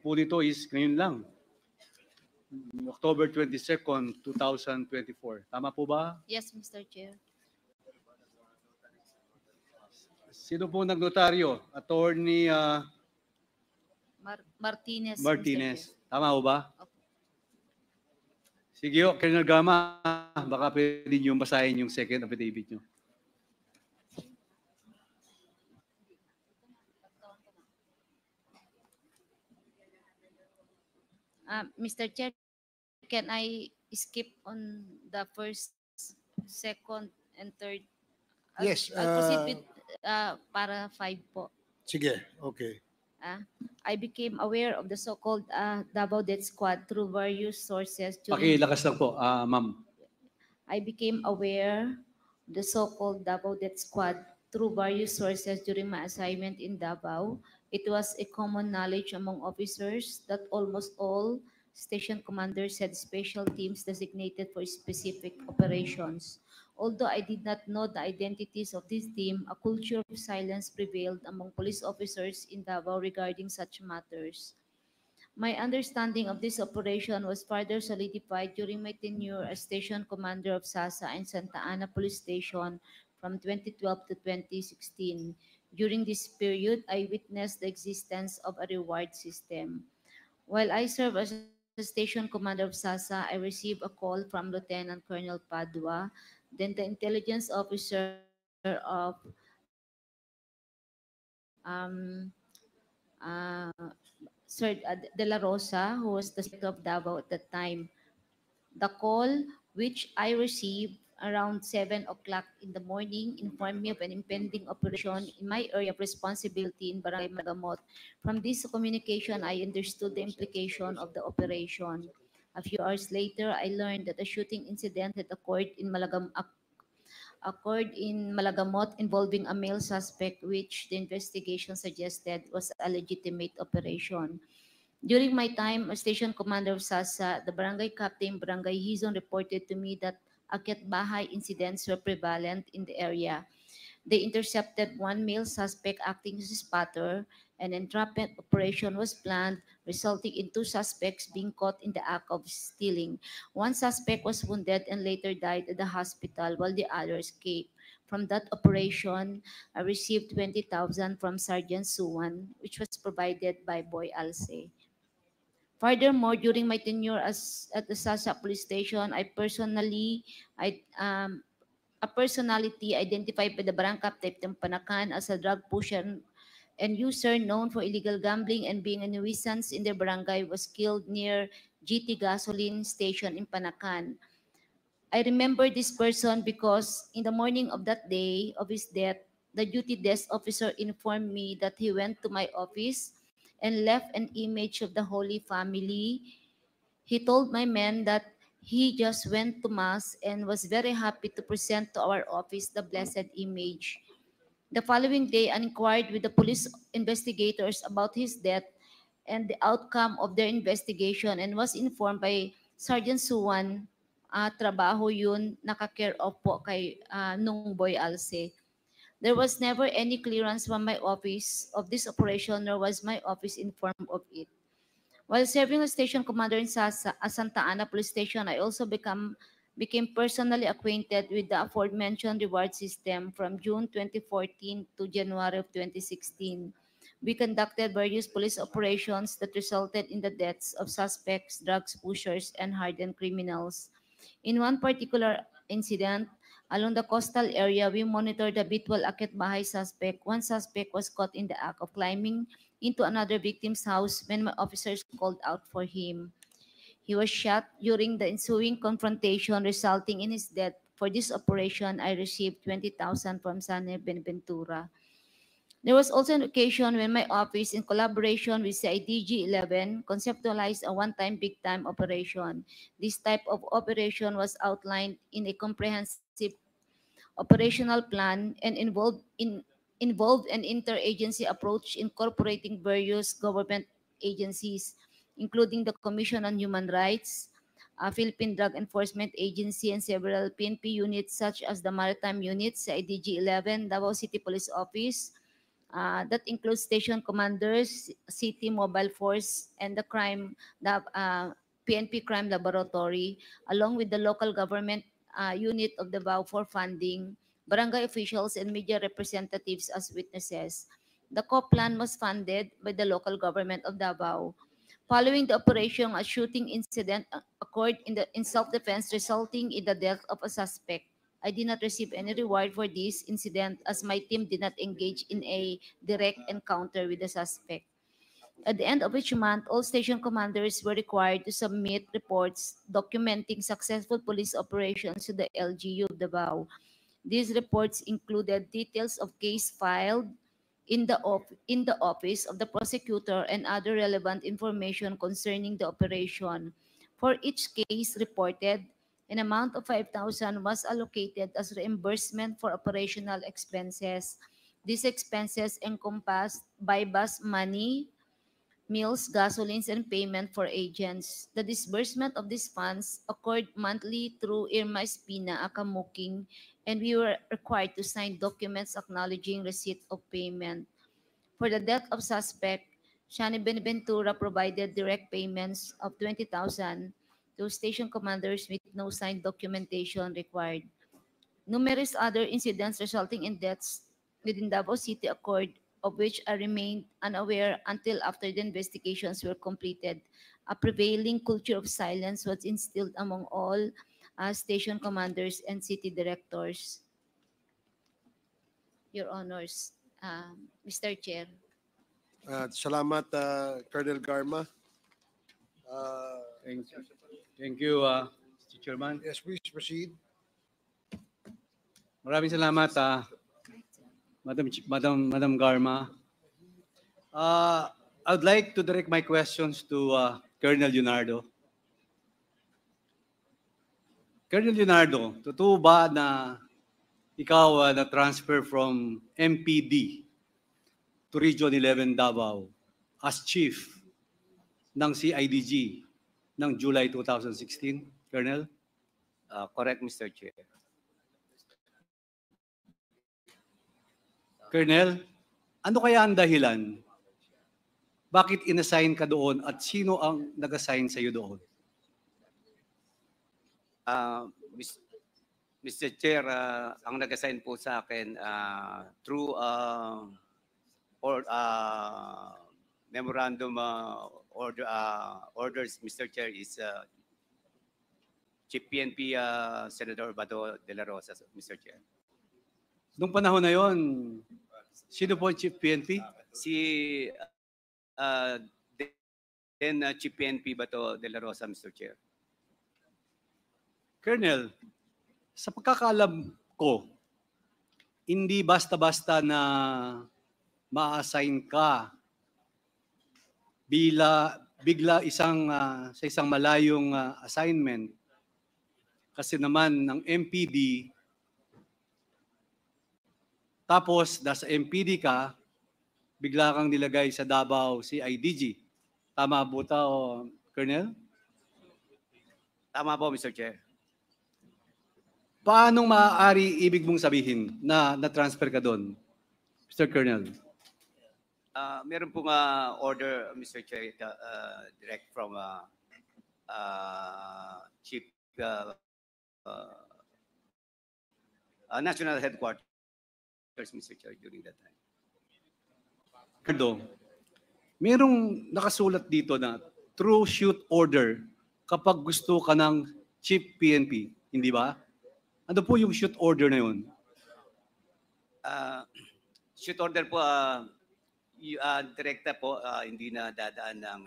po nito is ngayon lang, October 22nd, 2024. Tama po ba? Yes, Mr. Chair. Sino po nagnotaryo? Attorney Martinez, Mr. Chair. Martinez. Tama po ba? Opo. Sige ho, Colonel Gama, baka pwede niyo basahin yung second affidavit niyo. Mr. Chair, can I skip on the first, second, and third? Yes, I'll proceed with para 5 po. Sige, okay. I became aware of the so-called Davao Death Squad through various sources. Pakilakas lang po, ma'am. I became aware of the so-called Davao Death Squad through various sources during my assignment in Davao. It was a common knowledge among officers that almost all station commanders had special teams designated for specific operations. Although I did not know the identities of this team, a culture of silence prevailed among police officers in Davao regarding such matters. My understanding of this operation was further solidified during my tenure as station commander of SASA and Santa Ana Police Station from 2012 to 2016. During this period, I witnessed the existence of a reward system. While I served as the station commander of SASA, I received a call from Lieutenant Colonel Padua, then the intelligence officer of Sir De La Rosa, who was the Secretary of Davao at that time. The call, which I received around 7 o'clock in the morning, informed me of an impending operation in my area of responsibility in Barangay Malagamot. From this communication, I understood the implication of the operation. A few hours later, I learned that a shooting incident had occurred in Malagamot involving a male suspect, which the investigation suggested was a legitimate operation. During my time as station commander of SASA, the barangay captain, Barangay Hizon, reported to me that Akyat Bahay incidents were prevalent in the area. They intercepted one male suspect acting as a spotter. An entrapment operation was planned, resulting in 2 suspects being caught in the act of stealing. One suspect was wounded and later died at the hospital, while the other escaped. From that operation, I received 20,000 from Sergeant Suwan, which was provided by Boy Alce. Furthermore, during my tenure at the SASA police station, a personality identified by the barangay captain Panakan as a drug pusher and user known for illegal gambling and being a nuisance in their barangay was killed near GT gasoline station in Panakan. I remember this person because in the morning of that day of his death, the duty desk officer informed me that he went to my office and left an image of the Holy Family. He told my men that he just went to Mass and was very happy to present to our office the blessed image. The following day, I inquired with the police investigators about his death and the outcome of their investigation and was informed by Sergeant Suwan, trabaho yun, naka-care of po kay nung Boy Alce. There was never any clearance from my office of this operation, nor was my office informed of it. While serving as station commander in Santa Ana Police Station, I also became personally acquainted with the aforementioned reward system from June 2014 to January of 2016. We conducted various police operations that resulted in the deaths of suspects, drugs pushers, and hardened criminals. In one particular incident, along the coastal area, we monitored the Bitwal Akyat Bahay suspect. One suspect was caught in the act of climbing into another victim's house when my officers called out for him. He was shot during the ensuing confrontation, resulting in his death. For this operation, I received 20,000 from Sane Benaventura. There was also an occasion when my office, in collaboration with CIDG 11, conceptualized a one-time big-time operation. This type of operation was outlined in a comprehensive operational plan and involved an interagency approach incorporating various government agencies, including the Commission on Human Rights, Philippine Drug Enforcement Agency, and several PNP units such as the Maritime Unit, CIDG 11, Davao City Police Office, That includes station commanders, city mobile force, and the PNP Crime Laboratory, along with the local government unit of Davao for funding, barangay officials, and media representatives as witnesses. The co-plan was funded by the local government of Davao. Following the operation, a shooting incident occurred in self-defense, resulting in the death of a suspect. I did not receive any reward for this incident as my team did not engage in a direct encounter with the suspect. At the end of each month, all station commanders were required to submit reports documenting successful police operations to the LGU of Davao. These reports included details of case filed in the office of the prosecutor and other relevant information concerning the operation. For each case reported, an amount of 5,000 was allocated as reimbursement for operational expenses. These expenses encompassed bypass money, meals, gasolines, and payment for agents. The disbursement of these funds occurred monthly through Irma Espina Akamuking, and we were required to sign documents acknowledging receipt of payment. For the death of suspect, Shani Benaventura provided direct payments of 20,000 to station commanders with no signed documentation required. Numerous other incidents resulting in deaths within Davao City occurred, of which I remained unaware until after the investigations were completed. A prevailing culture of silence was instilled among all station commanders and city directors. Your Honors, Mr. Chair. Salamat, Colonel Garma. Thank you, Mr. Chairman. Yes, please proceed. Maraming salamat, Madam Garma. I'd like to direct my questions to Colonel Leonardo. Colonel Leonardo, totoo ba na ikaw na-transfer from MPD to Region 11 Davao as Chief ng CIDG ng July 2016, Colonel? Correct, Mr. Chair. Colonel, ano kaya ang dahilan? Bakit inassign ka doon at sino ang nag-assign sa iyo doon? Mr. Chair, ang nag-assign po sa akin through memorandum orders, Mr. Chair, is Chief PNP Senator Bato de la Rosa, Mr. Chair. Noong panahon na yon, sino po ang Chief PNP? Si then Chief PNP Bato de la Rosa, Mr. Chair. Colonel, sa pagkakaalam ko, hindi basta-basta na ma-assign ka bigla sa isang malayong assignment. Kasi naman ng MPD, tapos nasa MPD ka, bigla kang nilagay sa Davao CIDG. Tama po ta, Colonel? Tama po, Mr. Chair. Paanong maaari ibig mong sabihin na na-transfer ka doon, Mr. Colonel? Meron pong order, Mr. Chair, direct from Chief National Headquarters, Mr. Chair, during that time. Ricardo, merong nakasulat dito na true shoot order kapag gusto ka ng Chief PNP, hindi ba? Ano po yung shoot order na yun? Shoot order po, direkta po, hindi na dadaan ng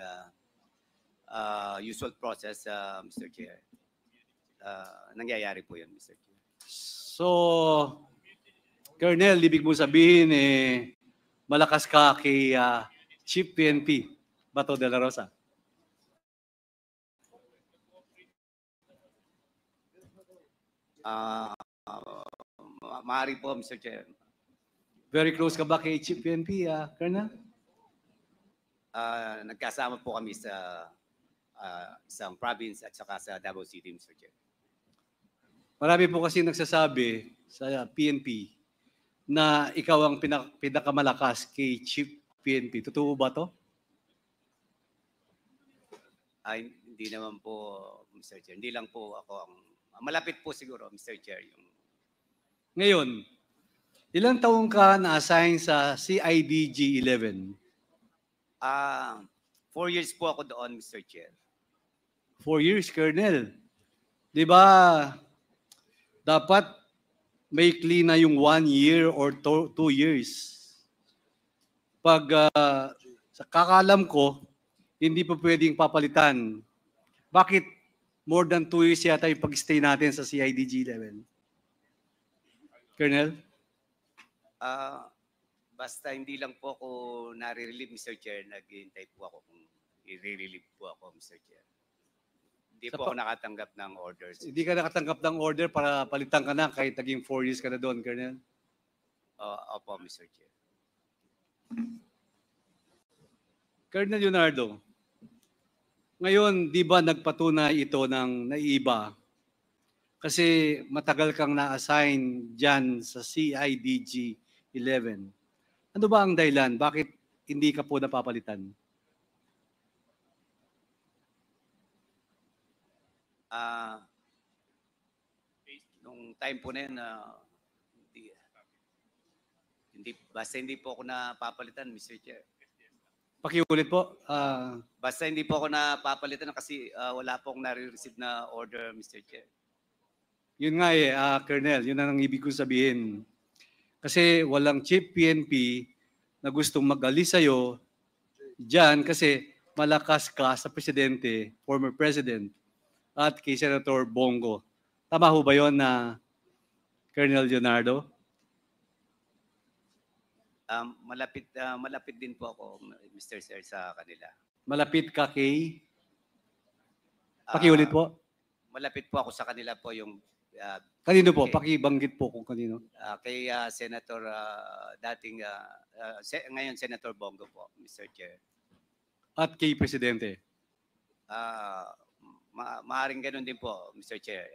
usual process, Mr. Chair. Nangyayari po yun, Mr. Chair. So, Colonel, ibig mo sabihin, malakas ka kay Chief PNP, Bato de la Rosa. Maaari po, Mr. Chair. Very close ka ba kay Chief PNP, Colonel? Nagkasama po kami sa isang province at saka sa Davao City, Mr. Chair. Marami po kasi nagsasabi sa PNP na ikaw ang pinakamalakas kay Chief PNP. Totoo ba to? Ay, hindi naman po, Mr. Chair. Hindi lang po ako ang malapit po siguro, Mr. Chair. Ngayon, ilang taong ka na-assign sa CIDG 11? 4 years po ako doon, Mr. Chair. 4 years, Colonel. Di ba, dapat may clean na yung 1 year or 2 years. Pag sa kakalam ko, hindi pa pwedeng papalitan. Bakit more than 2 years yata yung pag-stay natin sa CIDG 11? Colonel? Basta hindi lang po ako nare-relieve, Mr. Chair. Naghihintay po ako kung i-relieve po ako, Mr. Chair. Hindi po ako nakatanggap ng orders. Hindi ka nakatanggap ng order para palitan ka na kahit naging 4 years ka na doon, Colonel? Opo, Mr. Chair. Colonel Leonardo, ngayon, di ba nagpatunay ito ng naiiba? Kasi matagal kang na-assign dyan sa CIDG 11. Ano ba ang dahilan? Bakit hindi ka po napapalitan? Nung time po na yun, basta hindi po ako napapalitan, Mr. Chair. Pakiulit po. Basta hindi po ako napapalitan kasi wala po akong nare-receive na order, Mr. Chair. Yun nga Colonel, yun ang ibig kong sabihin. Kasi walang Chief PNP na gustong mag-alis sa'yo dyan kasi malakas ka sa presidente, former president, at kay Senator Bongo. Tama ho ba yun na Colonel Leonardo? Malapit din po ako, Mr. Sir, sa kanila. Malapit ka kay? Pakiulit po. Malapit po ako sa kanila po yung Kanino po? Pakibanggit po kung kanino. kay Senator ngayon Senator Bongo po, Mr. Chair. At kay Presidente. Maaring ganun din po, Mr. Chair.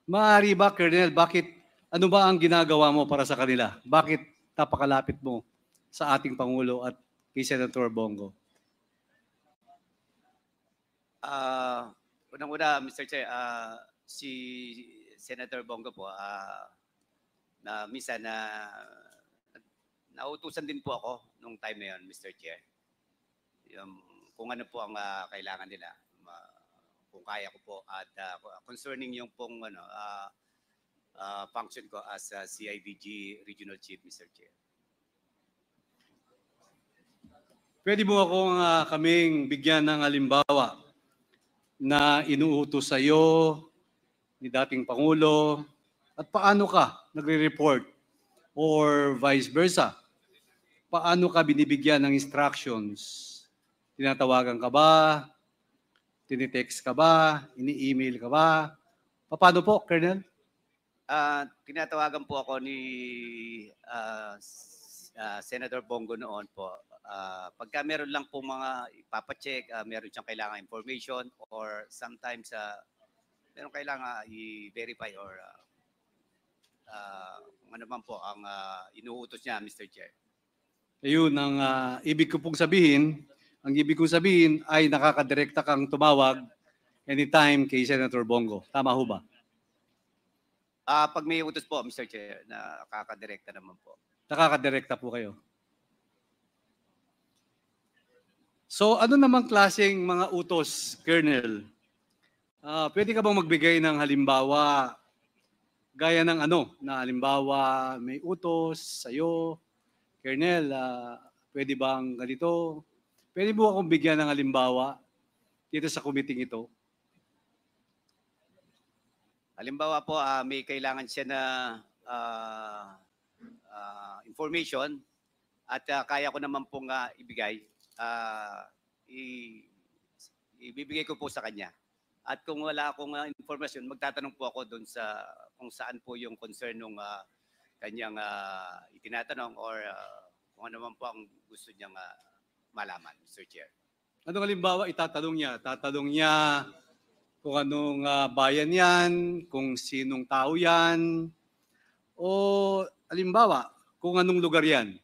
Maaari ba, Colonel, ano ba ang ginagawa mo para sa kanila? Bakit napakalapit mo sa ating Pangulo at kay Senator Bongo? Unang-una, Mr. Chair, si Senator Bongo po, na minsan nautusan din po ako nung time na yun, Mr. Chair. Kung ano po ang kailangan nila, kung kaya ko po, at concerning yung pong function ko as CIDG Regional Chief, Mr. Chair. Pwede mo akong kaming bigyan ng halimbawa na inuutos sa iyo ni dating Pangulo at paano ka nagre-report or vice versa? Paano ka binibigyan ng instructions? Tinatawagan ka ba? Tinitext ka ba? Ini-email ka ba? Paano po, Colonel? Tinatawagan po ako ni Senator Bongo noon po. Pagka meron lang po mga ipapacheck, meron siyang kailangan information or sometimes meron kailangan i-verify or kung ano man po ang inuutos niya, Mr. Chair. Ayun, ang ibig ko pong sabihin, ay nakakadirekta kang tumawag anytime kay Senator Bongo. Tama ho ba? Pag may utos po, Mr. Chair, nakakadirekta naman po. Nakakadirekta po kayo. So ano namang klaseng mga utos, Colonel? Pwede ka bang magbigay ng halimbawa, gaya ng na halimbawa may utos sa'yo, Colonel, pwede bang ganito? Pwede mo akong bigyan ng halimbawa dito sa committee ito? Halimbawa po, may kailangan siya na information at kaya ko naman pong ibigay. Ibibigay ko po sa kanya. At kung wala akong information, magtatanong po ako doon sa kung saan po yung concern ng kanyang itinatanong or kung ano man po ang gusto niyang malaman, Mr. Chair. Anong halimbawa itatanong niya? Tatanong niya kung anong bayan yan, kung sinong tao yan, O halimbawa, kung anong lugar yan?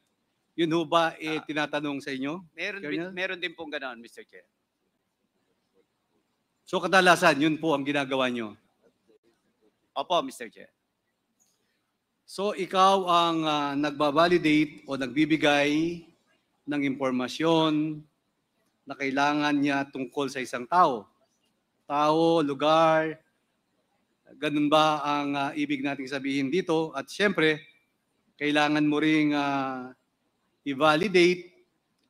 Yun ho ba tinatanong sa inyo? Colonel? Meron din pong ganoon, Mr. Chair. So kadalasan, yun po ang ginagawa nyo. Opo, Mr. Chair. So ikaw ang nagbabalidate o nagbibigay ng impormasyon na kailangan niya tungkol sa isang tao. Tao, lugar, ganun ba ang ibig nating sabihin dito? At syempre, kailangan mo ring i-validate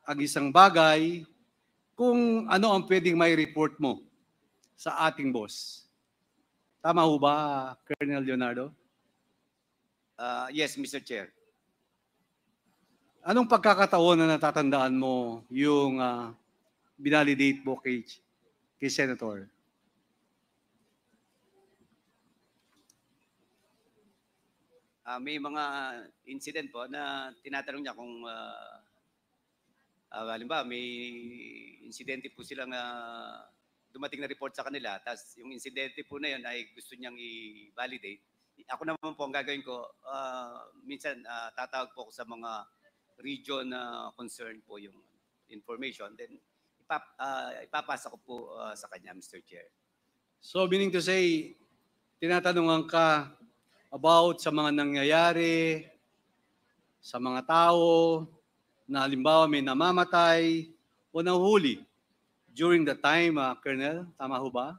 ang isang bagay kung ano ang pwedeng may report mo sa ating boss. Tama ho ba, Colonel Leonardo? Yes, Mr. Chair. Anong pagkakataon na natatandaan mo yung binalidate mo kay Senator? May mga incident po na tinatanong niya kung halimbawa may insidente po silang dumating na report sa kanila, tapos yung insidente po na yun ay gusto niyang i-validate. Ako naman po ang gagawin ko, minsan tatawag po ako sa mga region concern po yung information, then ipapasa ko po sa kanya, Mr. Chair. So meaning to say, tinatanungan ka about sa mga nangyayari, sa mga tao, na halimbawa may namamatay o nahuli during the time, Colonel, tama ho ba?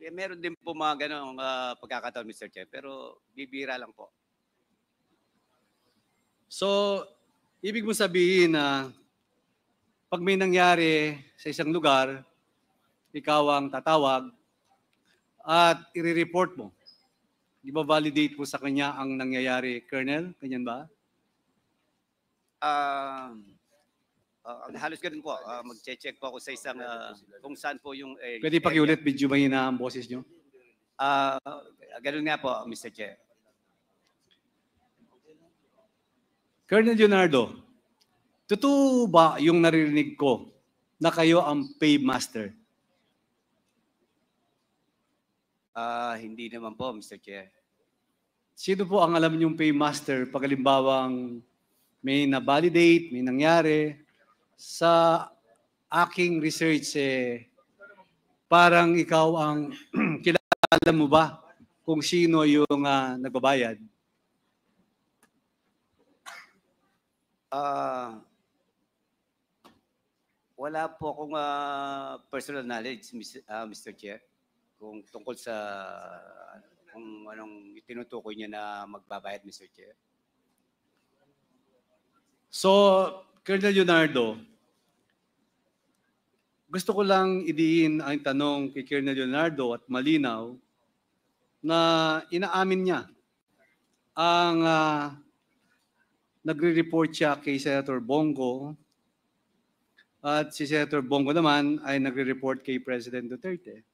Meron din po mga ganong pagkakataon, Mr. Chair, pero bibira lang po. So, ibig mo sabihin na pag may nangyari sa isang lugar, ikaw ang tatawag at i-report mo. Di ba validate mo sa kanya ang nangyayari, Colonel? Ganyan ba? Halos ganun po. Mag-check po ako sa isang kung saan po yung Pwede pakiulit, medyo mahina ang boses nyo. Ganun nga po, Mr. Chair. Colonel Leonardo, totoo ba yung naririnig ko na kayo ang paymaster? Hindi naman po, Mr. Chair. Sino po ang alam niyong paymaster pag halimbawang may na-validate, may nangyari? Sa aking research, parang ikaw ang kilala mo ba kung sino yung nagbabayad? Wala po akong personal knowledge, Mr. Chair, kung tungkol sa kung anong tinutukoy niya na magbabayad, Mr. Chair. So, Colonel Leonardo, gusto ko lang idiin ang tanong kay Colonel Leonardo at malinaw na inaamin niya ang nagre-report siya kay Senator Bongo at si Senator Bongo naman ay nagre-report kay President Duterte.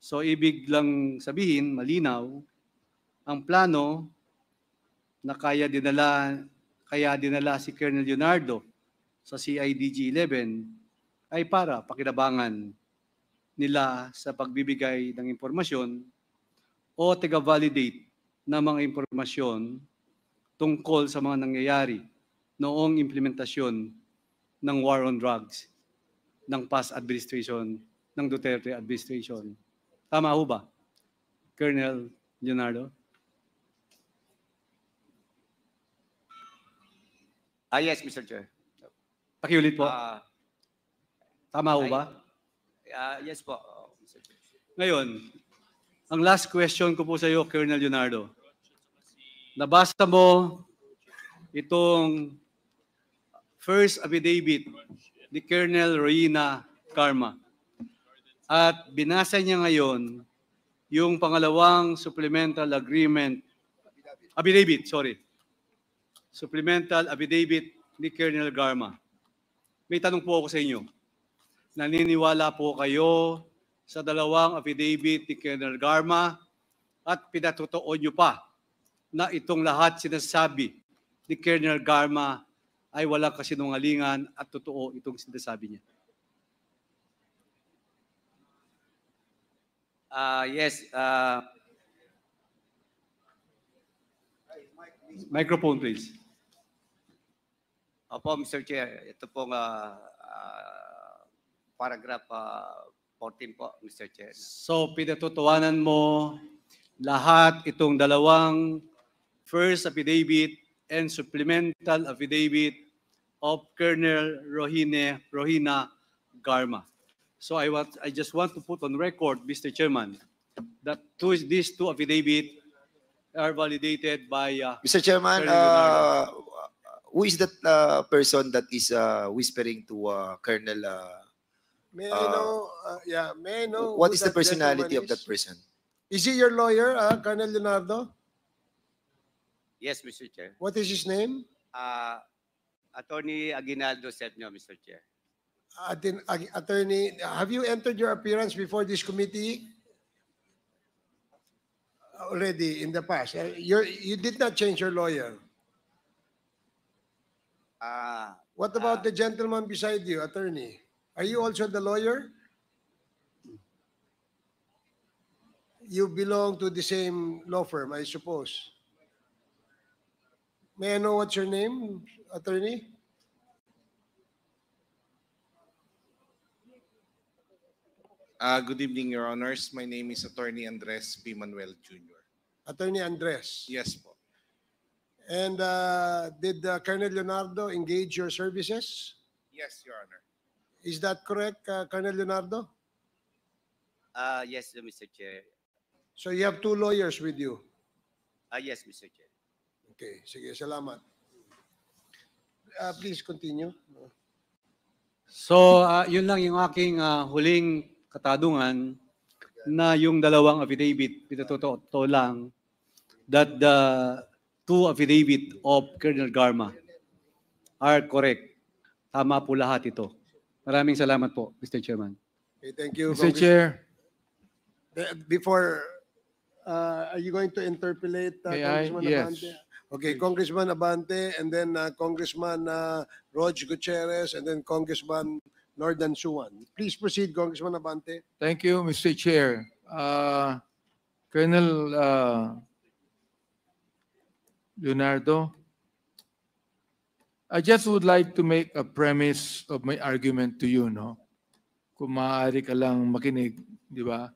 So ibig lang sabihin, malinaw, ang plano na kaya dinala si Colonel Leonardo sa CIDG-11 ay para pakinabangan nila sa pagbibigay ng impormasyon o taga-validate ng mga impormasyon tungkol sa mga nangyayari noong implementasyon ng war on drugs ng past administration, ng Duterte administration. Tama ho ba, Colonel Leonardo? Yes, Mr. Chair. Pakiulit po. Tama ho ba? Yes po, Mr. Chair. Ngayon, ang last question ko po sa iyo, Colonel Leonardo. Nabasa mo itong first affidavit ni Colonel Roina Karma. At binasa niya ngayon yung pangalawang supplemental supplemental affidavit ni Colonel Garma. May tanong po ako sa inyo. Naniniwala po kayo sa dalawang affidavit ni Colonel Garma at pinatotoo nyo pa na itong lahat sinasabi ni Colonel Garma ay walang kasinungalingan at totoo itong sinasabi niya? Yes, Microphone, please. opo, Mr. Chair. Ito pong paragraph 14 po, Mr. Chair. So, pinatutuwanan mo lahat itong dalawang first affidavit and supplemental affidavit of Colonel Rohina Garma. So I just want to put on record, Mr. Chairman, that these two affidavits are validated by Mr. Chairman, Colonel Leonardo. who is that person that is whispering to Colonel? May I know, may I know What who is the that personality gentleman of that is? person? Is he your lawyer, Colonel Leonardo? Yes, Mr. Chair. What is his name? Attorney Aguinaldo Sepnio, Mr. Chair. Attorney, have you entered your appearance before this committee already in the past? You did not change your lawyer. What about the gentleman beside you, attorney? Are you also the lawyer? You belong to the same law firm, I suppose. May I know what's your name, attorney? Good evening, Your Honors. My name is Attorney Andres P. Manuel Jr. Attorney Andres. Yes po. And did Colonel Leonardo engage your services? Yes, Your Honor. Is that correct, Colonel Leonardo? Yes, Mr. Chair. So you have two lawyers with you. Yes, Mr. Chair. Okay, sige, salamat. Please continue. So, yun lang yung aking huling katadungan na yung dalawang affidavit, pinatututo lang that the two affidavit of Colonel Garma are correct. Tama po lahat ito. Maraming salamat po, Mr. Chairman. Okay, thank you. Mr. Chair, Before, are you going to interpolate May I? Congressman Yes. Abante? Okay, Congressman Abante, and then Congressman Rog Gutierrez, and then Congressman Nordan Suwan. Please proceed, Congressman Abante. thank you, Mr. Chair. Colonel Leonardo, I just would like to make a premise of my argument to you, no? Kung maaari ka lang makinig, di ba?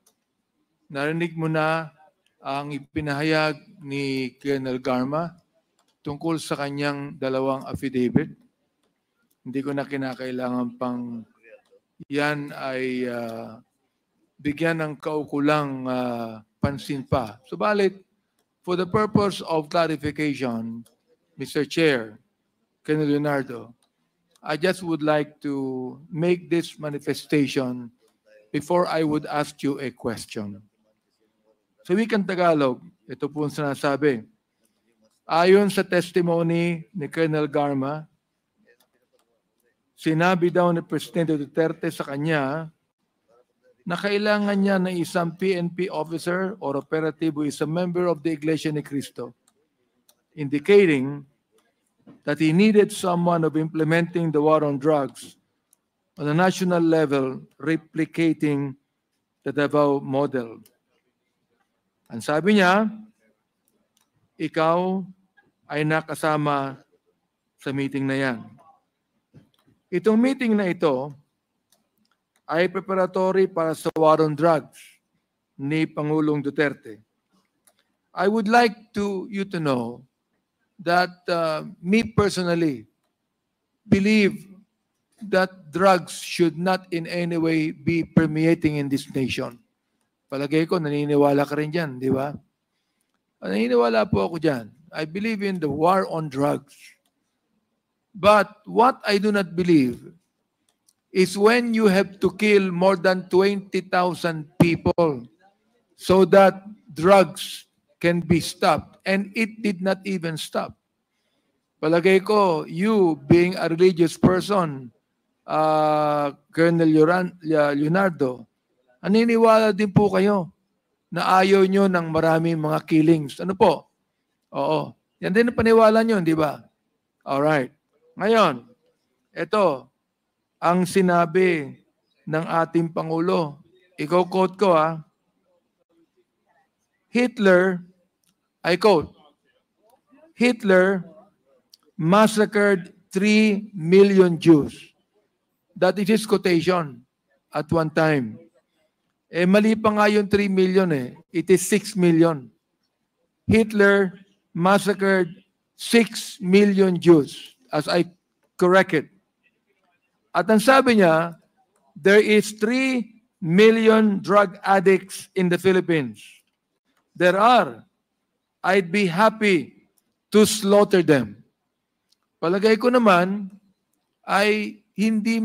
Narinig mo na ang ipinahayag ni Colonel Garma tungkol sa kanyang dalawang affidavit. Hindi ko na kinakailangan pang yan ay bigyan ng kaukulang pansin pa. Subalit, for the purpose of clarification, Mr. Chair, Colonel Leonardo, I just would like to make this manifestation before I would ask you a question. Sa wikang Tagalog, ito po ang sinasabi. Ayon sa testimony ni Colonel Garma, sinabi daw ni Presidente Duterte sa kanya na kailangan niya ng isang PNP officer or operative who is a member of the Iglesia ni Cristo, indicating that he needed someone of implementing the war on drugs on a national level, replicating the Davao model. Ang sabi niya, ikaw ay nakasama sa meeting na yan. Itong meeting na ito ay preparatory para sa war on drugs ni Pangulong Duterte. I would like you to know that me personally believe that drugs should not in any way be permeating in this nation. Palagay ko, naniniwala ka rin dyan, di ba? Naniniwala po ako dyan. I believe in the war on drugs. But what I do not believe is when you have to kill more than 20,000 people so that drugs can be stopped. And it did not even stop. Palagay ko, you being a religious person, Colonel Leonardo, naniniwala din po kayo na ayaw nyo ng maraming mga killings. Ano po? Oo. Yan din ang paniwala nyo, di ba? Alright. Ngayon, ito, ang sinabi ng ating Pangulo. Ikaw quote ko Hitler, I quote, Hitler massacred 3 million Jews. That is his quotation at one time. Eh, mali pa nga yung 3 million eh. It is 6 million. Hitler massacred 6 million Jews, as I correct it. At ang sabi niya, there is 3 million drug addicts in the Philippines. There are. I'd be happy to slaughter them. Palagay ko naman ay hindi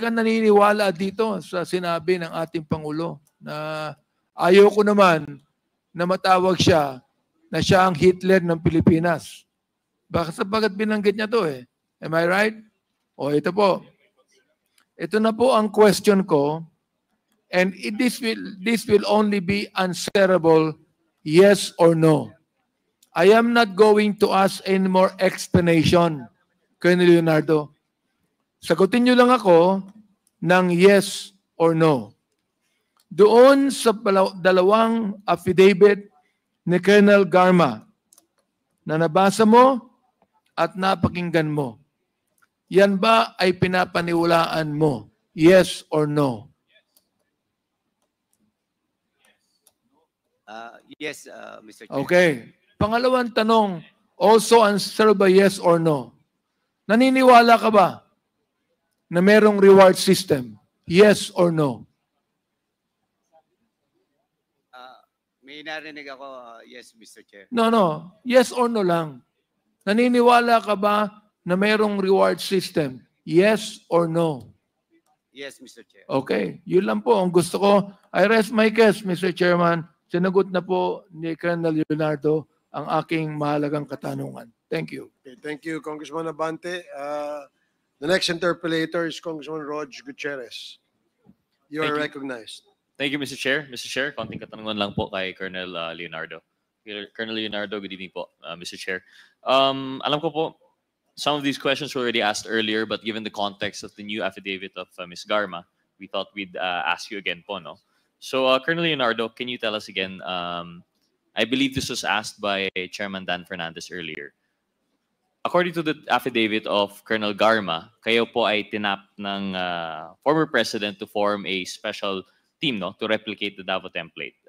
ka naniniwala dito sa sinabi ng ating Pangulo na ayaw ko naman na matawag siya na siya ang Hitler ng Pilipinas. Bakit binanggit niya to eh? Am I right? O ito po. Ito na po ang question ko, and this will only be answerable yes or no. I am not going to ask any more explanation, Colonel Leonardo. Sagutin niyo lang ako ng yes or no. Doon sa dalawang affidavit ni Colonel Garma na nabasa mo at napakinggan mo, yan ba ay pinapaniwalaan mo? Yes or no? Yes, Mr. Chair. Okay. Pangalawang tanong, also answer by yes or no. Naniniwala ka ba na merong reward system? Yes or no? May narinig ako, yes, Mr. Chair. No. Yes or no lang. Naniniwala ka ba na merong reward system? Yes or no? Yes, Mr. Chair. Okay. Yun lang po ang gusto ko. I rest my case, Mr. Chairman. Sinagot na po ni Colonel Leonardo ang aking mahalagang katanungan. Thank you. Okay, thank you, Congressman Abante. The next interpellator is Congressman Rog Gutierrez. You are Thank you. recognized. Thank you, Mr. Chair. Mr. Chair, konting katanungan lang po kay Colonel Leonardo. Colonel Leonardo, good evening po, Mr. Chair. Alam ko po, some of these questions were already asked earlier, but given the context of the new affidavit of Ms. Garma, we thought we'd ask you again po, no? So, Colonel Leonardo, can you tell us again, I believe this was asked by Chairman Dan Fernandez earlier. According to the affidavit of Colonel Garma, kayo po ay tinap ng former president to form a special team, no, to replicate the Davao template.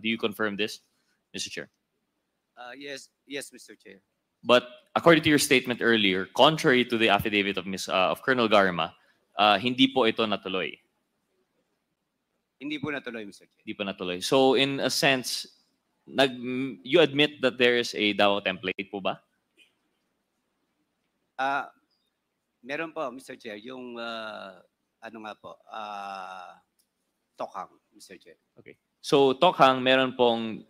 Do you confirm this, Mr. Chair? Yes, Mr. Chair. But according to your statement earlier, contrary to the affidavit of Colonel Garma, hindi po ito natuloy. Hindi po natuloy, Mr. Chair. Hindi po natuloy. So in a sense, you admit that there is a Davao template po ba? Meron po, Mr. Chair, yung ano nga po, Tokhang, Mr. Chair. Okay. So Tokhang, meron pong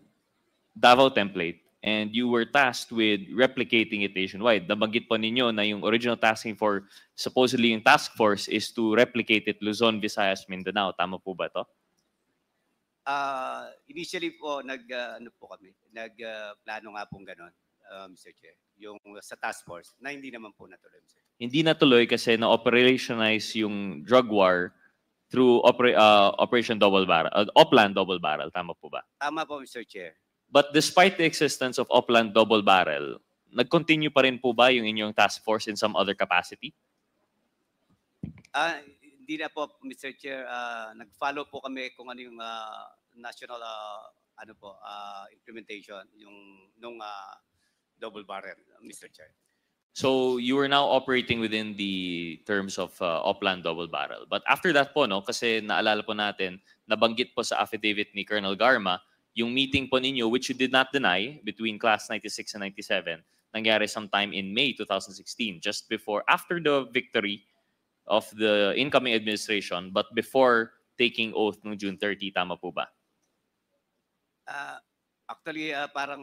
Davao template and you were tasked with replicating it nationwide. Nabanggit po ninyo na yung original tasking for supposedly yung task force is to replicate it Luzon, Visayas, Mindanao. Tama po ba to? Initially po, nagplano nga pong gano'n, Mr. Chair, yung sa task force, na hindi naman po natuloy, Mr. Hindi natuloy kasi na-operationalize yung drug war through Operation Double Barrel, Opland Double Barrel. Tama po ba? Tama po, Mr. Chair. But despite the existence of Opland Double Barrel, nag-continue pa rin po ba yung inyong task force in some other capacity? Hindi na po, Mr. Chair. Nag-follow po kami kung ano yung national implementation nung double barrel, Mr. Chair. So you were now operating within the terms of Opland Double Barrel. But after that po, no, kasi naalala po natin, nabanggit po sa affidavit ni Colonel Garma, yung meeting po ninyo, which you did not deny, between Class 96 and 97, nangyari sometime in May 2016, just after the victory of the incoming administration, but before taking oath noong June 30, tama po ba? Actually, parang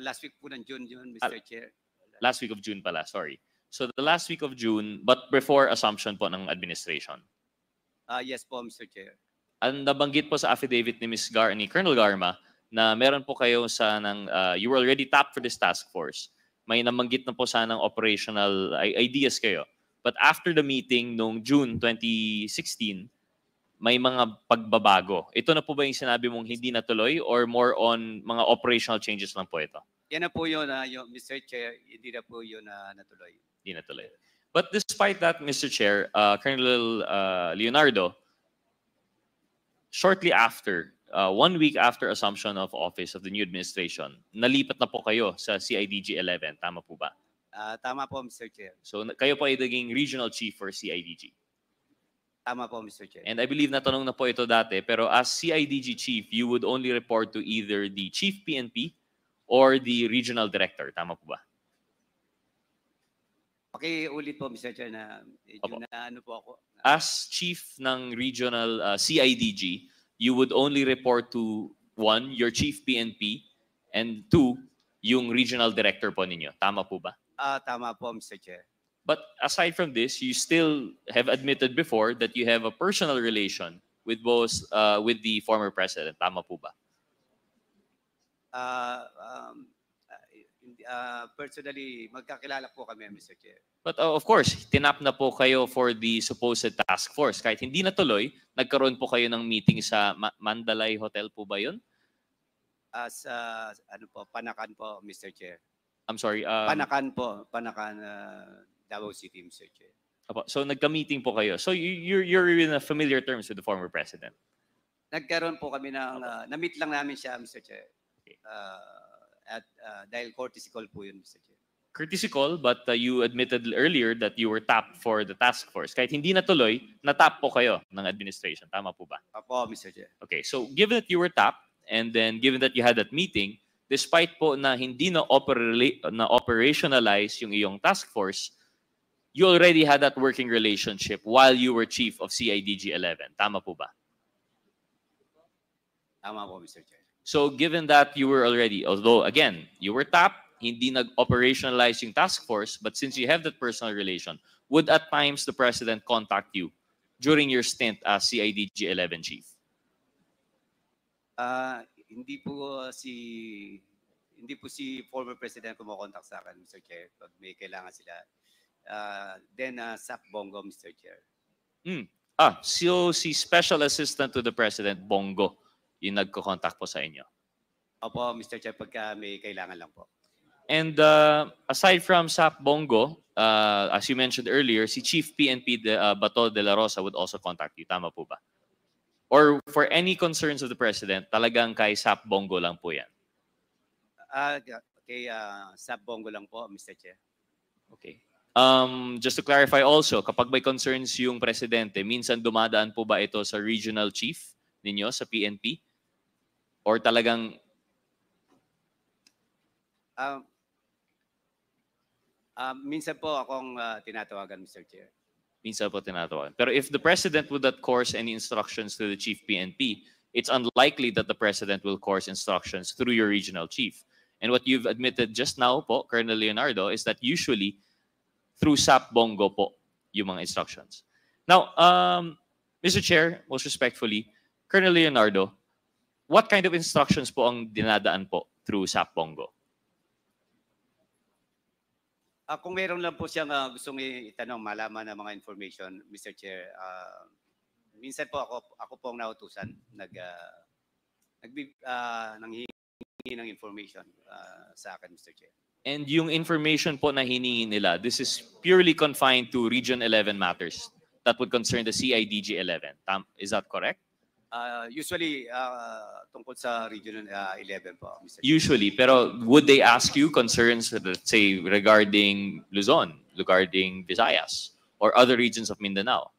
last week po ng June, Mr. Chair. Last week of June pala, sorry. So the last week of June, but before assumption po ng administration. Yes po, Mr. Chair. Ang nabanggit po sa affidavit ni ni Colonel Garma na meron po kayo you were already tapped for this task force. May nabanggit na po sanang operational ideas kayo. But after the meeting noong June 2016, may mga pagbabago. Ito na po ba yung sinabi mong hindi natuloy or more on mga operational changes lang po ito? Yan na po yun, Mr. Chair, hindi na po yun natuloy. Hindi natuloy. But despite that, Mr. Chair, Colonel Leonardo, shortly after, 1 week after assumption of office of the new administration, nalipat na po kayo sa CIDG 11. Tama po ba? Tama po, Mr. Chair. So kayo po ay naging regional chief for CIDG. Tama po, Mr. Chair. And I believe natanong na po ito dati, pero as CIDG chief, you would only report to either the chief PNP or the regional director. Tama po ba? Pakiulit po, Mr. Chair, na Opo. ano po ako. As chief ng regional CIDG, you would only report to 1, your chief PNP, and 2, yung regional director po ninyo. Tama po ba? Tama po, Mr. Chair. But aside from this, you still have admitted before that you have a personal relation with both with the former president. Tama po ba? Personally, magkakilala po kami, Mr. Chair. But of course, tinap na po kayo for the supposed task force. Kahit hindi natuloy, nagkaroon po kayo ng meeting sa Mandalay Hotel po ba yun? Sa ano po, Panakan po, Mr. Chair. I'm sorry. Panakan po, Panakan, Davao City, Mr. Chair. So nagka-meeting po kayo. So you're in a familiar terms with the former president. Nagkaroon po kami ng, na-meet lang namin siya, Mr. Chair. Okay. At dahil courtesy call po yun, Mr. Chair. Courtesy call, but you admitted earlier that you were tapped for the task force. Kahit hindi natuloy, natap po kayo ng administration. Tama po ba? Opo, Mr. Chair. Okay, so given that you were tapped, and then given that you had that meeting, despite po na hindi na operationalize yung iyong task force, you already had that working relationship while you were chief of CIDG 11. Tama po ba? Tama po, Mr. Chair. So given that you were already, although again, you were tapped, hindi nag-operationalize yung task force, but since you have that personal relation, would at times the president contact you during your stint as CIDG 11 chief? Hindi po si former president kumokontak sa akin, Mr. Chair, pag may kailangan sila. Then Sap Bongo, Mr. Chair. So si Special Assistant to the President, Bongo, yung nagko-contact po sa inyo. Opo, Mr. Chair, pagka may kailangan lang po. And aside from Sap Bongo, as you mentioned earlier, si Chief PNP Bato de la Rosa would also contact you. Tama po ba? Or for any concerns of the President, talagang kay Sap Bongo lang po yan? Kay Sap Bongo lang po, Mr. Chair. Okay. Just to clarify also, kapag may concerns yung Presidente, minsan dumadaan po ba ito sa regional chief ninyo sa PNP? Or talagang minsan po akong tinatawagan, Mr. Chair. minsan po tinatawagan. Pero if the President would not course any instructions to the Chief PNP, it's unlikely that the President will course instructions through your regional chief. And what you've admitted just now po, Colonel Leonardo, is that usually through SAP Bongo po yung mga instructions. Now, Mr. Chair, most respectfully, Colonel Leonardo, what kind of instructions po ang dinadaan po through SAP Bongo? Kung meron lang po siyang gustong itanong, malaman ng mga information, Mr. Chair, minsan po ako po ang nautusan nanghihingi ng information sa akin, Mr. Chair. And yung information po na hiningi nila, this is purely confined to Region 11 matters that would concern the CIDG 11. Is that correct? Usually, tungkol sa Region 11 po, Mr. Chair. Usually, pero would they ask you concerns, let's say, regarding Luzon, regarding Visayas, or other regions of Mindanao?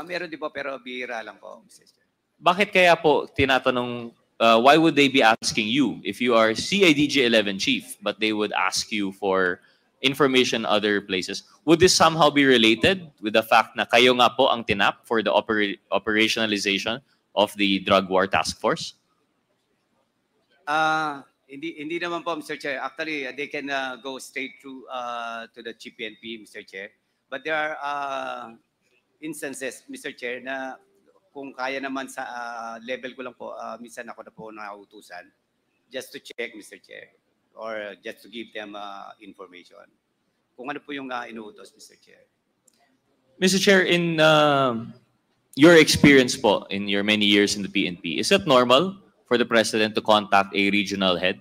Meron din po, pero bihira lang po, Mr. Chair. Bakit kaya po tinatanong, why would they be asking you if you are CIDG 11 chief, but they would ask you for information other places? Would this somehow be related with the fact na kayo nga po ang tinap for the operationalization of the drug war task force? Hindi naman po, Mr. Chair. Actually, they can go straight to the Chief PNP, Mr. Chair. But there are instances, Mr. Chair, na kung kaya naman sa level ko lang po, minsan ako na po nautusan just to check, Mr. Chair, or just to give them information. Kung ano po yung inuutos, Mr. Chair. Mr. Chair, in your experience po in your many years in the PNP, is it normal for the president to contact a regional head?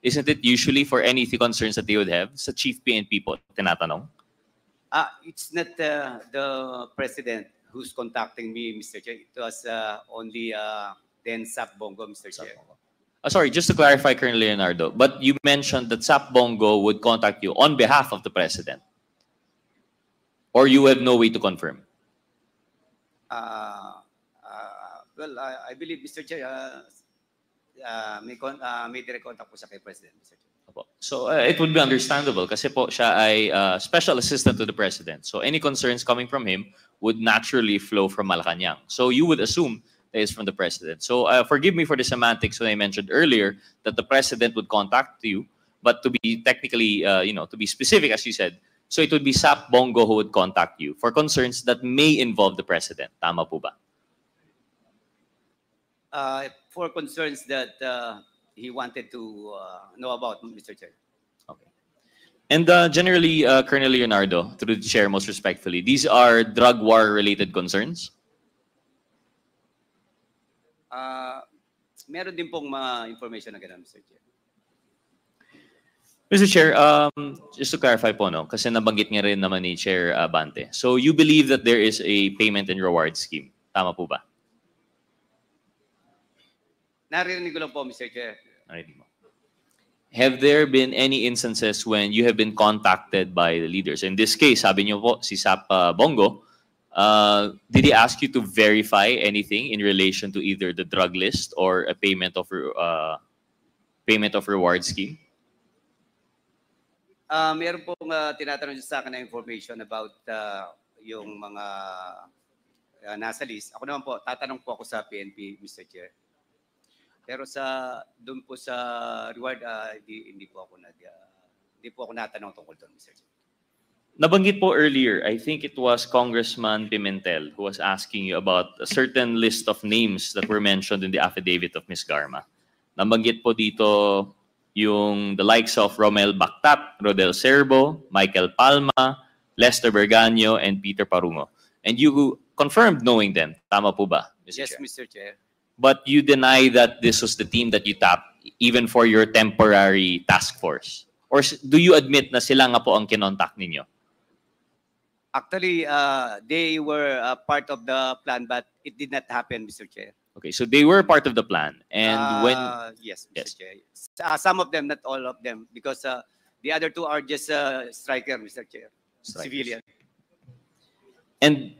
Isn't it usually for any concerns that they would have? Sa chief PNP po, tinatanong. It's not the president who's contacting me, Mr. Chair. It was only then Sap Bongo, Mr. Chair. Sorry, just to clarify, Colonel Leonardo, but you mentioned that Sap Bongo would contact you on behalf of the president. Or you have no way to confirm? Well, I believe, Mr. Chair, may direct contact po siya kay President, Mr. Chair. Opo. So it would be understandable kasi po siya ay special assistant to the president. So any concerns coming from him would naturally flow from Malacanang. So you would assume that it's from the president. So forgive me for the semantics when I mentioned earlier that the president would contact you, but to be technically, to be specific, as you said, so it would be Sap Bongo who would contact you for concerns that may involve the president. Tama po ba? For concerns that he wanted to know about, Mr. Chair. Okay. And generally, Colonel Leonardo, through the chair, most respectfully, these are drug war-related concerns? Meron din pong mga information na gano'n, Mr. Chair. Mr. Chair, just to clarify po, no, kasi nabanggit nga rin naman ni Chair Bante. So you believe that there is a payment and reward scheme. Tama po ba? Naririnig ko lang po, Mr. Chair. Narinig mo. Have there been any instances when you have been contacted by the leaders? In this case, sabi niyo po, si Sap Bongo, did he ask you to verify anything in relation to either the drug list or a payment of reward scheme? Meron pong tinatanong sa akin na information about yung mga nasa list. Ako naman po, tatanong po ako sa PNP, Mr. Chair. Pero doon po sa reward, hindi po ako natanong tungkol doon, Mr. Chair. Nabanggit po earlier, I think it was Congressman Pimentel who was asking you about a certain list of names that were mentioned in the affidavit of Ms. Garma. Nabanggit po dito yung the likes of Romel Bactap, Rodel Serbo, Michael Palma, Lester Berganio, and Peter Parungo. And you confirmed knowing them. Tama po ba, Mr. Yes, Chair? Mr. Chair. But you deny that this was the team that you tapped even for your temporary task force? Or do you admit na sila nga po ang kinontak ninyo? Actually, they were part of the plan, but it did not happen, Mr. Chair. Okay, so they were part of the plan. And when... Yes, Mr. Yes. Chair. Some of them, not all of them, because the other two are just striker, Mr. Chair. Strikers. Civilian. And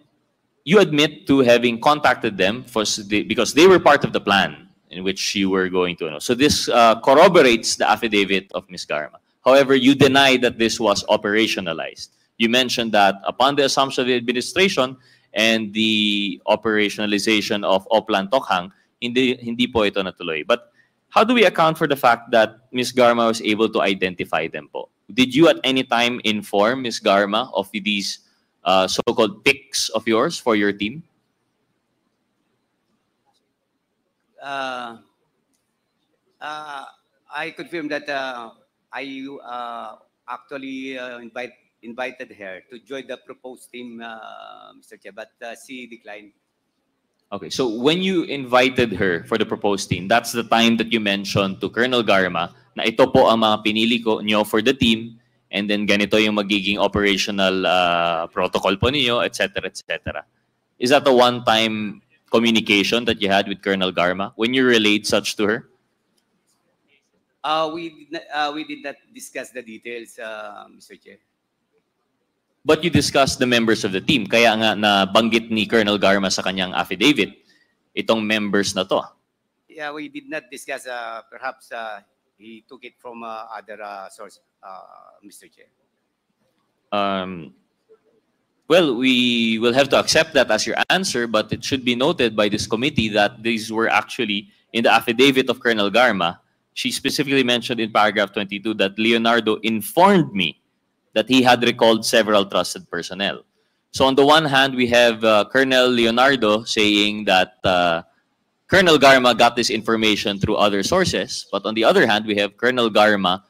you admit to having contacted them because they were part of the plan in which you were going to know. So this corroborates the affidavit of Ms. Garma. However, you deny that this was operationalized. You mentioned that upon the assumption of the administration and the operationalization of Oplan Tokhang, hindi po ito natuloy. But how do we account for the fact that Ms. Garma was able to identify them po? Did you at any time inform Ms. Garma of these so-called picks of yours for your team? I confirm that I actually invited her to join the proposed team, Mr. Chair, but she declined. Okay, so when you invited her for the proposed team, that's the time that you mentioned to Colonel Garma na ito po ang mga pinili ko nyo for the team, and then ganito yung magiging operational protocol po ninyo, etc., etc. Is that a one-time communication that you had with Colonel Garma when you relayed such to her? We did not discuss the details, Mr. Chair. But you discussed the members of the team. Kaya nga nabanggit ni Colonel Garma sa kanyang affidavit, itong members na to. Yeah, we did not discuss. Perhaps he took it from other source, Mr. Chair. Well, we will have to accept that as your answer, but it should be noted by this committee that these were actually in the affidavit of Colonel Garma. She specifically mentioned in paragraph 22 that Leonardo informed me that he had recalled several trusted personnel. So on the one hand, we have Colonel Leonardo saying that Colonel Garma got this information through other sources, but on the other hand, we have Colonel Garma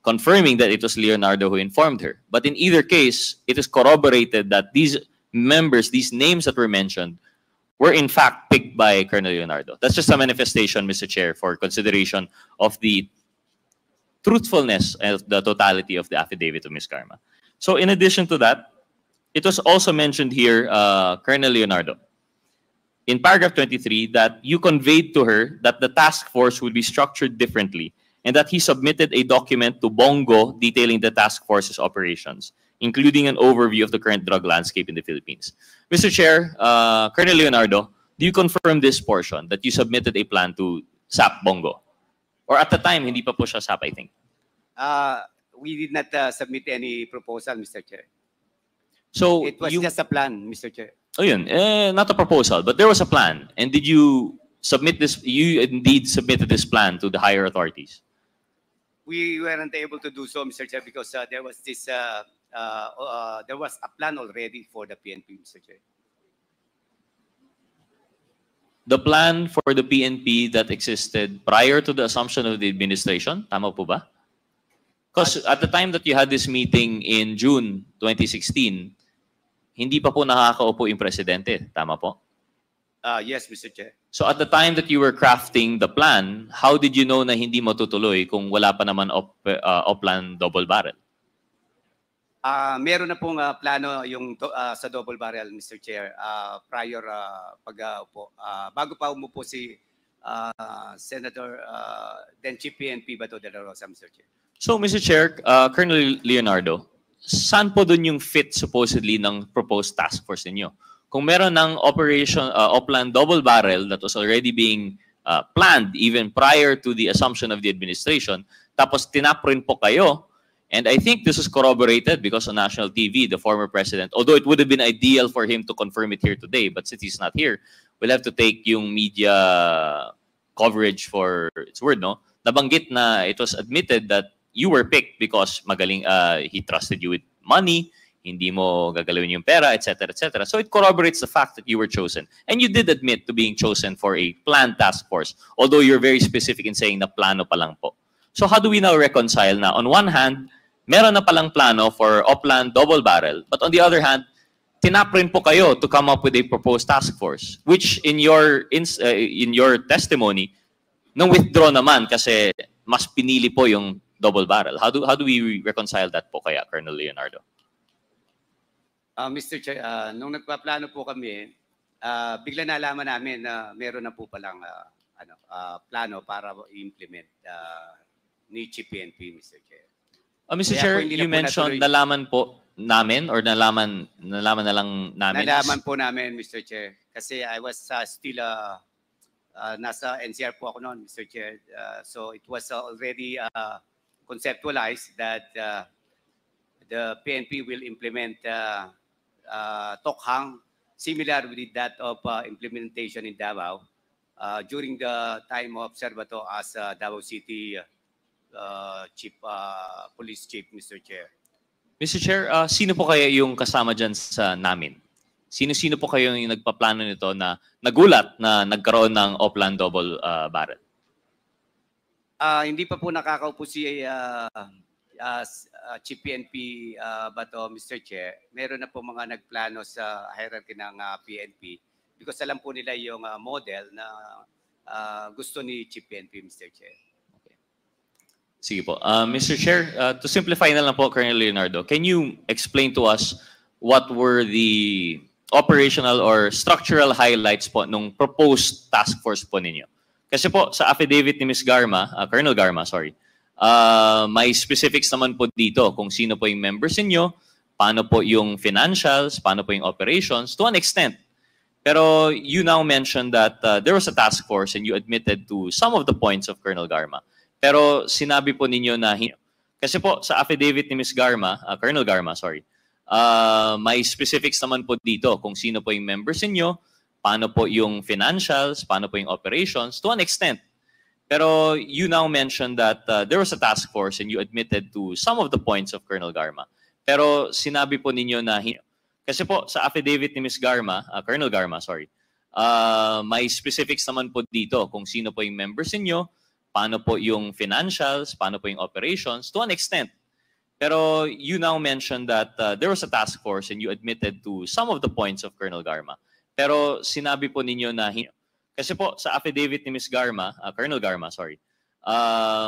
confirming that it was Leonardo who informed her. But in either case, it is corroborated that these members, these names that were mentioned, were in fact picked by Colonel Leonardo. That's just a manifestation, Mr. Chair, for consideration of the truthfulness and the totality of the affidavit of Ms. Garma. So in addition to that, it was also mentioned here, Colonel Leonardo, in paragraph 23, that you conveyed to her that the task force would be structured differently and that he submitted a document to Bongo detailing the task force's operations, including an overview of the current drug landscape in the Philippines. Mr. Chair, Colonel Leonardo, do you confirm this portion, that you submitted a plan to SAP Bongo? Or at the time, hindi pa po siya SAP, I think. We did not submit any proposal, Mr. Chair. So It was you, just a plan, Mr. Chair. oh yun, not a proposal, but there was a plan. And did you submit this, you indeed submitted this plan to the higher authorities? We weren't able to do so, Mr. Chair, because there was this there was a plan already for the PNP, Mr. Chair. The plan for the PNP that existed prior to the assumption of the administration, tama po ba? Because at the time that you had this meeting in June 2016, hindi pa po nakakaupo yung presidente, tama po? Yes, Mr. Chair. So at the time that you were crafting the plan, how did you know na hindi matutuloy kung wala pa naman Oplan double barrel? Meron na pong plano yung sa double barrel, Mr. Chair, prior pag-upo. Bago pa umupo si Senator then Chief PNP Bato de la Rosa, Mr. Chair. So Mr. Chair, Colonel Leonardo, saan po dun yung fit supposedly ng proposed task force ninyo? Kung meron ng operation Oplan double barrel that was already being planned even prior to the assumption of the administration, tapos tinap rin po kayo. And I think this is corroborated because on national TV, the former president, although it would have been ideal for him to confirm it here today, but since he's not here, we'll have to take yung media coverage for its word, no? Nabanggit na it was admitted that you were picked because magaling, he trusted you with money, hindi mo gagalawin yung pera, etc., etc. So it corroborates the fact that you were chosen. And you did admit to being chosen for a planned task force, although you're very specific in saying na plano pa lang po. So how do we now reconcile na on one hand, meron na palang plano for Oplan double barrel, but on the other hand, tinap rin po kayo to come up with a proposed task force, which in your testimony, nung withdraw naman kasi mas pinili po yung double barrel. How do we reconcile that po kaya, Colonel Leonardo? Mr. Chair, nung nagpaplano po kami, bigla nalaman namin na meron na po palang plano para i-implement ni Chief PNP, Mr. Chair. Mr. Kaya Chair, po hindi na you po mentioned natuloy. nalaman po namin or nalaman na lang namin? Nalaman po namin, Mr. Chair. Kasi I was still, nasa NCR po ako noon, Mr. Chair. So it was already conceptualized that the PNP will implement Tokhang, similar with that of implementation in Davao during the time of Serbato as Davao City Chief Police Chief, Mr. Chair. Mr. Chair, sino po kaya yung kasama dyan sa namin? Sino-sino po kayo yung nagpaplano nito na nagulat na nagkaroon ng Oplan double barrel? Hindi pa po nakakaupo si Chief PNP Bato, Mr. Chair. Meron na po mga nagplano sa hierarchy ng PNP because alam po nila yung model na gusto ni Chief PNP, Mr. Chair. Sige po. Mr. Chair, to simplify na lang po, Colonel Leonardo, can you explain to us what were the operational or structural highlights po nung proposed task force po ninyo? Kasi po, sa affidavit ni Ms. Garma, Colonel Garma, sorry, may specifics naman po dito kung sino po yung members ninyo, paano po yung financials, paano po yung operations, to an extent. Pero you now mentioned that there was a task force and you admitted to some of the points of Colonel Garma. Pero sinabi po ninyo na kasi po sa affidavit ni Ms. Garma, Colonel Garma, sorry, may specifics naman po dito kung sino po yung members niyo, paano po yung financials, paano po yung operations, to an extent. Pero you now mentioned that there was a task force and you admitted to some of the points of Colonel Garma. Pero sinabi po ninyo na kasi po sa affidavit ni Ms. Garma, Colonel Garma, sorry, may specifics naman po dito kung sino po yung members niyo, paano po yung financials, paano po yung operations, to an extent. Pero you now mentioned that there was a task force and you admitted to some of the points of Colonel Garma. Pero sinabi po ninyo na kasi po sa affidavit ni Ms. Garma, Colonel Garma, sorry.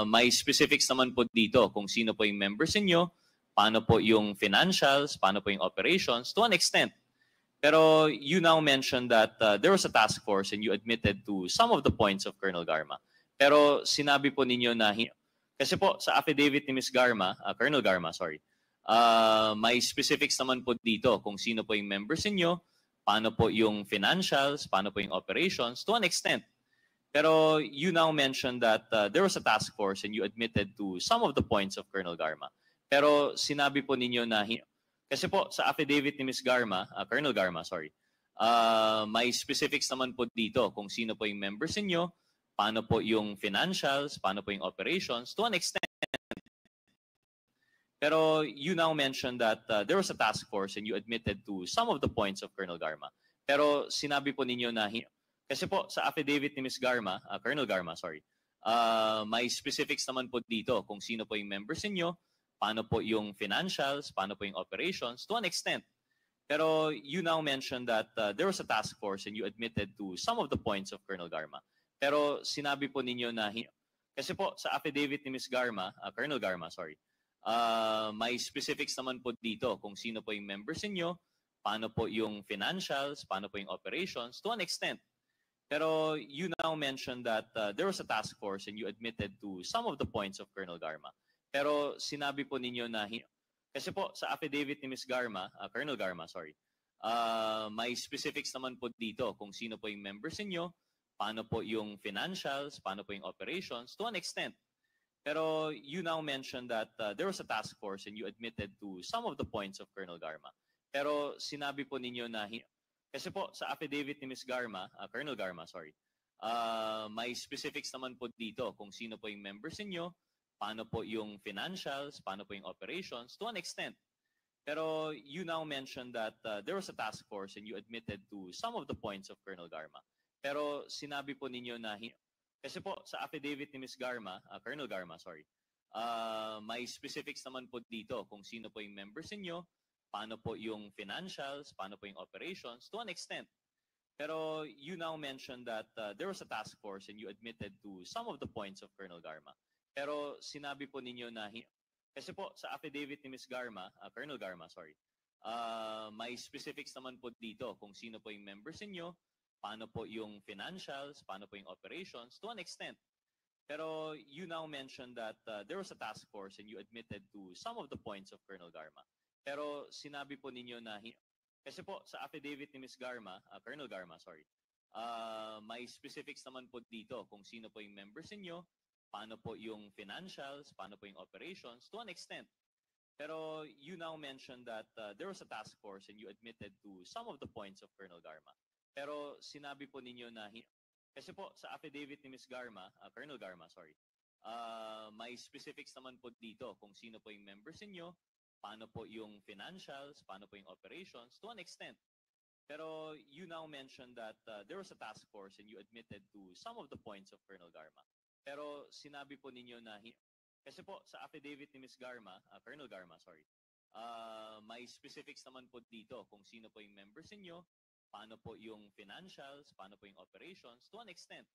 May specifics naman po dito kung sino po yung members ninyo, paano po yung financials, paano po yung operations to an extent. Pero you now mentioned that there was a task force and you admitted to some of the points of Colonel Garma. Pero sinabi po ninyo na kasi po sa affidavit ni Ms. Garma, Colonel Garma, sorry. May specifics naman po dito kung sino po yung members ninyo, paano po yung financials, paano po yung operations to an extent. Pero you now mentioned that there was a task force and you admitted to some of the points of Colonel Garma. Pero sinabi po ninyo na kasi po sa affidavit ni Ms. Garma, Colonel Garma, sorry. May specifics naman po dito kung sino po yung members ninyo, paano po yung financials, paano po yung operations to an extent. Pero you now mentioned that there was a task force and you admitted to some of the points of Colonel Garma. Pero sinabi po ninyo na kasi po sa affidavit ni Ms. Garma, Colonel Garma, sorry. May specifics naman po dito kung sino po yung members ninyo, paano po yung financials, paano po yung operations to an extent. Pero you now mentioned that there was a task force and you admitted to some of the points of Colonel Garma. Pero sinabi po ninyo na kasi po sa affidavit ni Ms. Garma, Colonel Garma, sorry. May specifics naman po dito kung sino po yung members ninyo, paano po yung financials, paano po yung operations to an extent. Pero you now mentioned that there was a task force and you admitted to some of the points of Colonel Garma. Pero sinabi po ninyo na kasi po sa affidavit ni Ms. Garma, Colonel Garma, sorry. May specifics naman po dito kung sino po yung members ninyo, paano po yung financials, paano po yung operations to an extent. Pero you now mentioned that there was a task force and you admitted to some of the points of Colonel Garma. Pero sinabi po ninyo na kasi po sa affidavit ni Ms. Garma, Colonel Garma, sorry. May specifics naman po dito kung sino po yung members ninyo, paano po yung financials, paano po yung operations to an extent. Pero you now mentioned that there was a task force and you admitted to some of the points of Colonel Garma. Pero sinabi po ninyo na kasi po sa affidavit ni Ms. Garma, Colonel Garma, sorry. May specifics naman po dito kung sino po yung members ninyo, paano po yung financials, paano po yung operations to an extent. Pero you now mentioned that there was a task force and you admitted to some of the points of Colonel Garma. Pero sinabi po ninyo na kasi po sa affidavit ni Ms. Garma, Colonel Garma, sorry. May specifics naman po dito kung sino po yung members ninyo, paano po yung financials, paano po yung operations to an extent. Pero you now mentioned that there was a task force and you admitted to some of the points of Colonel Garma. Pero sinabi po ninyo na kasi po sa affidavit ni Ms. Garma, Colonel Garma, sorry. May specifics naman po dito kung sino po yung members ninyo, paano po yung financials, paano po yung operations to an extent. Pero you now mentioned that there was a task force and you admitted to some of the points of Colonel Garma. Pero sinabi po ninyo na kasi po sa affidavit ni Ms. Garma, Colonel Garma, sorry. May specifics naman po dito kung sino po yung members ninyo, paano po yung financials, paano po yung operations to an extent. Pero you now mentioned that there was a task force and you admitted to some of the points of Colonel Garma. Pero sinabi po ninyo na kasi po sa affidavit ni Ms. Garma, Colonel Garma, sorry. May specifics naman po dito kung sino po yung members ninyo, paano po yung financials, paano po yung operations to an extent.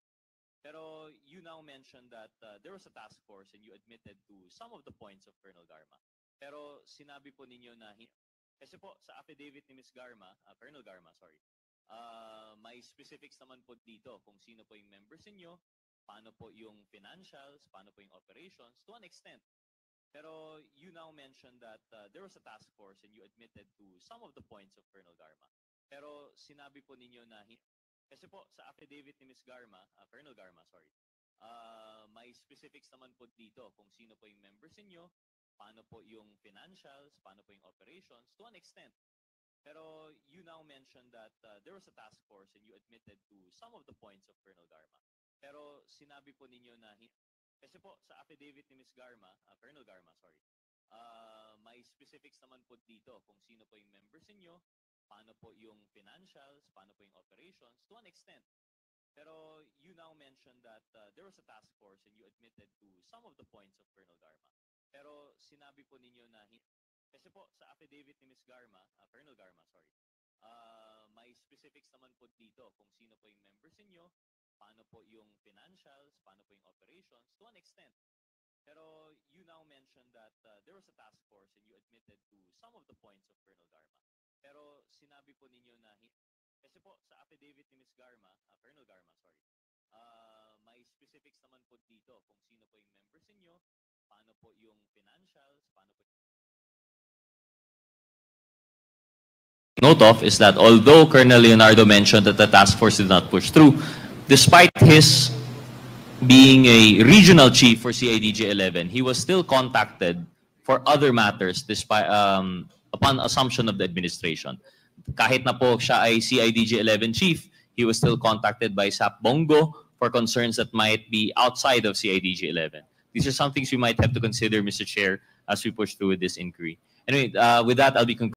Pero you now mentioned that there was a task force and you admitted to some of the points of Colonel Garma. Pero sinabi po ninyo na kasi po sa affidavit ni Ms. Garma, Colonel Garma, sorry. May specifics naman po dito kung sino po yung members ninyo, paano po yung financials, paano po yung operations to an extent. Pero you now mentioned that there was a task force and you admitted to some of the points of Colonel Garma. Pero sinabi po ninyo na kasi po sa affidavit ni Ms. Garma, Colonel Garma, sorry. May specifics naman po dito kung sino po yung members ninyo, paano po yung financials, paano po yung operations to an extent. Pero you now mentioned that there was a task force and you admitted to some of the points of Colonel Garma. Pero sinabi po ninyo na kasi po sa affidavit ni Ms. Garma, Colonel Garma, sorry. May specifics naman po dito kung sino po yung members ninyo, paano po yung financials, paano po yung operations to an extent. Pero you now mentioned that there was a task force and you admitted to some of the points of Colonel Garma. Pero sinabi po ninyo na kasi po sa affidavit ni Ms. Garma, Colonel Garma, sorry. May specifics naman po dito kung sino po yung members ninyo, paano po yung financials, paano po yung operations, to an extent. Pero you now mentioned that there was a task force and you admitted to some of the points of Colonel Garma. Pero sinabi po ninyo na, kasi po sa affidavit ni Ms. Garma, Colonel Garma, sorry, may specifics naman po dito kung sino po yung members ninyo, paano po yung financials, paano po note of is that although Colonel Leonardo mentioned that the task force did not push through, despite his being a regional chief for CIDG 11, he was still contacted for other matters despite upon assumption of the administration. Kahit na po siya ay CIDG 11 chief, he was still contacted by SAP Bongo for concerns that might be outside of CIDG 11. These are some things we might have to consider, Mr. Chair, as we push through with this inquiry. Anyway, with that, I'll be concluding.